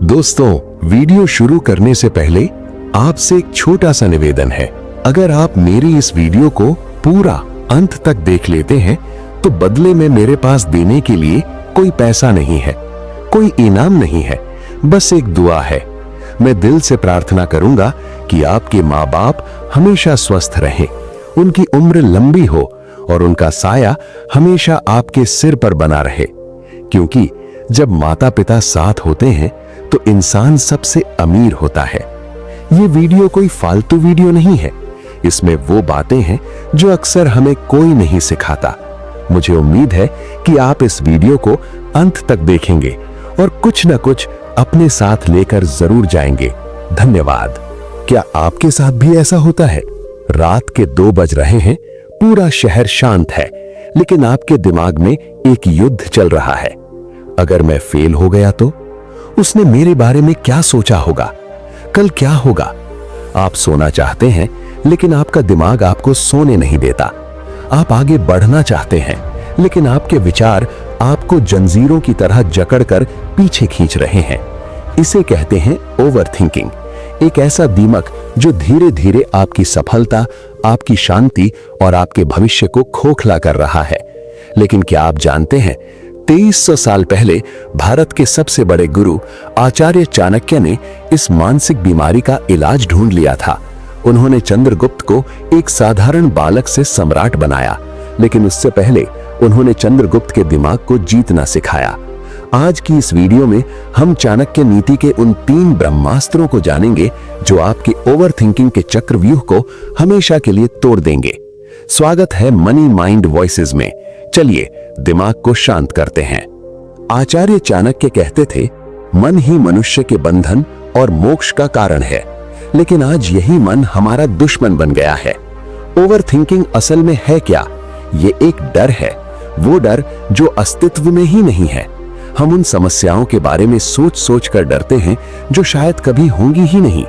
दोस्तों, वीडियो शुरू करने से पहले आपसे एक छोटा सा निवेदन है। अगर आप मेरी इस वीडियो को पूरा अंत तक देख लेते हैं तो बदले में मेरे पास देने के लिए कोई पैसा नहीं है, कोई इनाम नहीं है, बस एक दुआ है। मैं दिल से प्रार्थना करूंगा कि आपके माँ बाप हमेशा स्वस्थ रहें, उनकी उम्र लंबी हो और उनका साया हमेशा आपके सिर पर बना रहे, क्योंकि जब माता पिता साथ होते हैं तो इंसान सबसे अमीर होता है। ये वीडियो कोई फालतू वीडियो नहीं है, इसमें वो बातें हैं जो अक्सर हमें कोई नहीं सिखाता। मुझे उम्मीद है कि आप इस वीडियो को अंत तक देखेंगे और कुछ न कुछ अपने साथ लेकर जरूर जाएंगे। धन्यवाद। क्या आपके साथ भी ऐसा होता है? रात के 2 बज रहे हैं, पूरा शहर शांत है, लेकिन आपके दिमाग में एक युद्ध चल रहा है। अगर मैं फेल हो गया तो? उसने मेरे बारे में क्या सोचा होगा? कल क्या होगा? आप सोना चाहते हैं, लेकिन आपका दिमाग आपको सोने नहीं देता। आप आगे बढ़ना चाहते हैं, लेकिन आपके विचार आपको जंजीरों की तरह जकड़कर पीछे खींच रहे हैं। इसे कहते हैं ओवरथिंकिंग, एक ऐसा दीमक जो धीरे धीरे आपकी सफलता, आपकी शांति और आपके भविष्य को खोखला कर रहा है। लेकिन क्या आप जानते हैं, 2300 साल पहले भारत के सबसे बड़े गुरु आचार्य चाणक्य ने इस मानसिक बीमारी का इलाज ढूंढ लिया था। उन्होंने चंद्रगुप्त को एक साधारण बालक से सम्राट बनाया, लेकिन उससे पहले उन्होंने चंद्रगुप्त के दिमाग को जीतना सिखाया। आज की इस वीडियो में हम चाणक्य नीति के उन 3 ब्रह्मास्त्रों को जानेंगे जो आपके ओवरथिंकिंग के चक्रव्यूह को हमेशा के लिए तोड़ देंगे। स्वागत है मनी माइंड वॉइसेस में। चलिए दिमाग को शांत करते हैं। आचार्य चाणक्य कहते थे, मन ही मनुष्य के बंधन और मोक्ष का कारण है, लेकिन आज यही मन हमारा दुश्मन बन गया है। ओवरथिंकिंग असल में है क्या? ये एक डर है, वो डर जो अस्तित्व में ही नहीं है। हम उन समस्याओं के बारे में सोच सोच कर डरते हैं जो शायद कभी होंगी ही नहीं।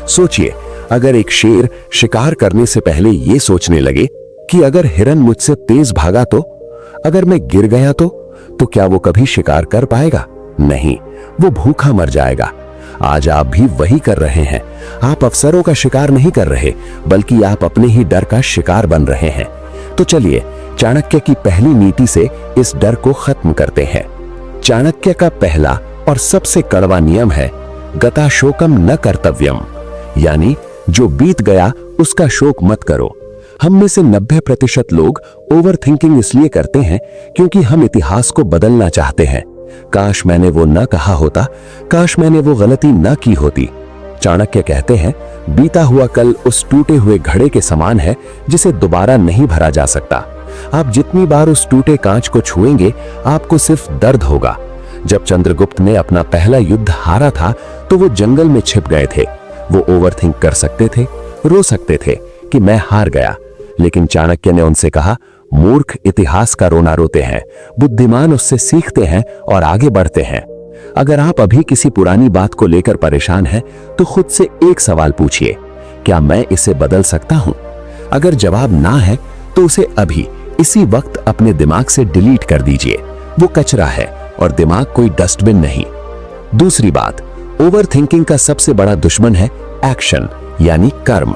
सोचिए, अगर एक शेर शिकार करने से पहले ये सोचने लगे कि अगर हिरन मुझसे तेज भागा तो, अगर मैं गिर गया तो क्या वो कभी शिकार कर पाएगा? नहीं, वो भूखा मर जाएगा। आज आप भी वही कर रहे हैं। आप अवसरों का शिकार नहीं कर रहे, बल्कि आप अपने ही डर का शिकार बन रहे हैं। तो चलिए चाणक्य की पहली नीति से इस डर को खत्म करते हैं। चाणक्य का पहला और सबसे कड़वा नियम है, गता शोकम न कर्तव्यम, यानी जो बीत गया उसका शोक मत करो। हम में से 90% लोग ओवरथिंकिंग इसलिए करते हैं क्योंकि हम इतिहास को बदलना चाहते हैं। काश मैंने वो न कहा होता, काश मैंने वो गलती न की होती। चाणक्य कहते हैं, बीता हुआ कल उस टूटे हुए घड़े के समान है जिसे दोबारा नहीं भरा जा सकता। आप जितनी बार उस टूटे कांच को छुएंगे, आपको सिर्फ दर्द होगा। जब चंद्रगुप्त ने अपना पहला युद्ध हारा था तो वो जंगल में छिप गए थे। वो ओवरथिंक कर सकते थे, रो सकते थे कि मैं हार गया, लेकिन चाणक्य ने उनसे कहा, मूर्ख इतिहास का रोना रोते हैं, बुद्धिमान उससे सीखते हैं और आगे बढ़ते हैं। अगर आप अभी किसी पुरानी बात को लेकर परेशान हैं, तो खुद से एक सवाल पूछिए, क्या मैं इसे बदल सकता हूं? अगर जवाब ना है तो उसे अभी इसी वक्त अपने दिमाग से डिलीट कर दीजिए। वो कचरा है और दिमाग कोई डस्टबिन नहीं। दूसरी बात, ओवरथिंकिंग का सबसे बड़ा दुश्मन है एक्शन, यानी कर्म।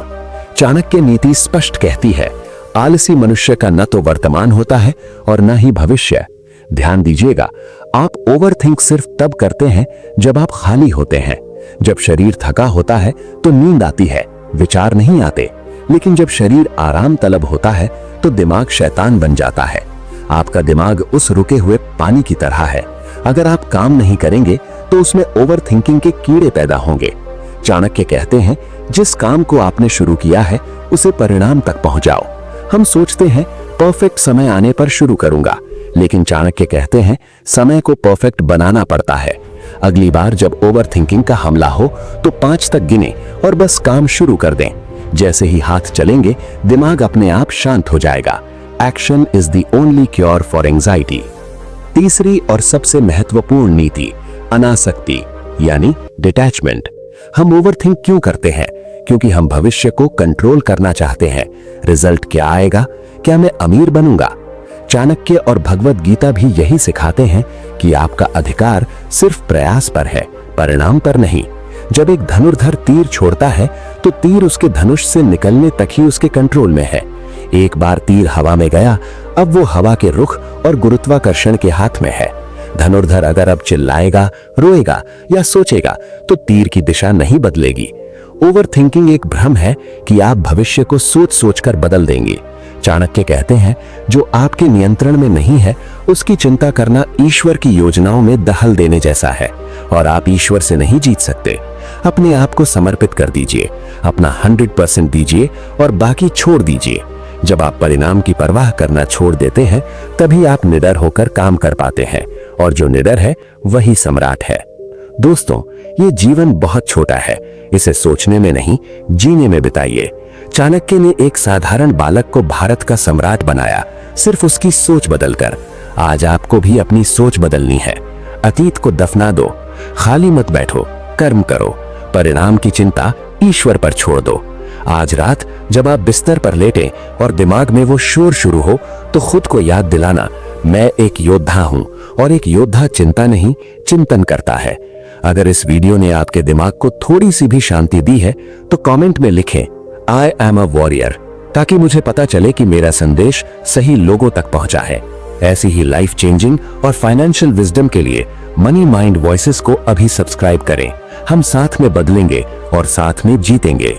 चाणक्य नीति स्पष्ट कहती है, आलसी मनुष्य का न तो वर्तमान होता है और न ही भविष्य। ध्यान दीजिएगा, आप ओवरथिंक सिर्फ तब करते हैं जब आप खाली होते हैं। जब शरीर थका होता है तो नींद आती है, विचार नहीं आते। लेकिन जब शरीर आराम तलब होता है तो दिमाग शैतान बन जाता है। आपका दिमाग उस रुके हुए पानी की तरह है। अगर आप काम नहीं करेंगे तो उसमें ओवरथिंकिंग के कीड़े पैदा होंगे। चाणक्य कहते हैं, जिस काम को आपने शुरू किया है उसे परिणाम तक पहुंचाओ। हम सोचते हैं परफेक्ट समय आने पर शुरू करूंगा, लेकिन चाणक्य कहते हैं समय को परफेक्ट बनाना पड़ता है। अगली बार जब ओवरथिंकिंग का हमला हो तो 5 तक गिने और बस काम शुरू कर दें। जैसे ही हाथ चलेंगे, दिमाग अपने आप शांत हो जाएगा। Action is the only cure for anxiety. तीसरी और सबसे महत्वपूर्ण नीति, अनासक्ति, यानी डिटैचमेंट। हम ओवरथिंक क्यों करते हैं? क्योंकि हम भविष्य को कंट्रोल करना चाहते हैं। रिजल्ट क्या आएगा? क्या मैं अमीर बनूंगा? चाणक्य और भगवत गीता भी यही सिखाते हैं कि आपका अधिकार सिर्फ प्रयास पर है, परिणाम पर नहीं। जब एक धनुर्धर तीर छोड़ता है तो तीर उसके धनुष से निकलने तक ही उसके कंट्रोल में है। एक बार तीर हवा में गया, अब वो हवा के रुख और गुरुत्वाकर्षण के हाथ में है। धनुर्धर अगर अब चिल्लाएगा, रोएगा या सोचेगा तो तीर की दिशा नहीं बदलेगी। ओवर थिंकिंग एक भ्रम है कि आप भविष्य को सोच सोचकर बदल देंगे। चाणक्य कहते हैं, जो आपके नियंत्रण में नहीं है उसकी चिंता करना ईश्वर की योजनाओं में दखल देने जैसा है, और आप ईश्वर से नहीं जीत सकते। अपने आप को समर्पित कर दीजिए, अपना 100% दीजिए और बाकी छोड़ दीजिए। जब आप परिणाम की परवाह करना छोड़ देते हैं तभी आप निडर होकर काम कर पाते हैं, और जो निडर है वही सम्राट है। दोस्तों, ये जीवन बहुत छोटा है, इसे सोचने में नहीं जीने में बिताइए। चाणक्य ने एक साधारण बालक को भारत का सम्राट बनाया, सिर्फ उसकी सोच बदलकर। आज आपको भी अपनी सोच बदलनी है। अतीत को दफना दो, खाली मत बैठो, कर्म करो। परिणाम की चिंता ईश्वर पर छोड़ दो। आज रात जब आप बिस्तर पर लेटें और दिमाग में वो शोर शुरू हो तो खुद को याद दिलाना, मैं एक योद्धा हूं, और एक योद्धा चिंता नहीं चिंतन करता है। अगर इस वीडियो ने आपके दिमाग को थोड़ी सी भी शांति दी है तो कमेंट में लिखें आई एम अ वॉरियर, ताकि मुझे पता चले कि मेरा संदेश सही लोगों तक पहुंचा है। ऐसी ही लाइफ चेंजिंग और फाइनेंशियल विजडम के लिए मनी माइंड वॉइसेस को अभी सब्सक्राइब करें। हम साथ में बदलेंगे और साथ में जीतेंगे।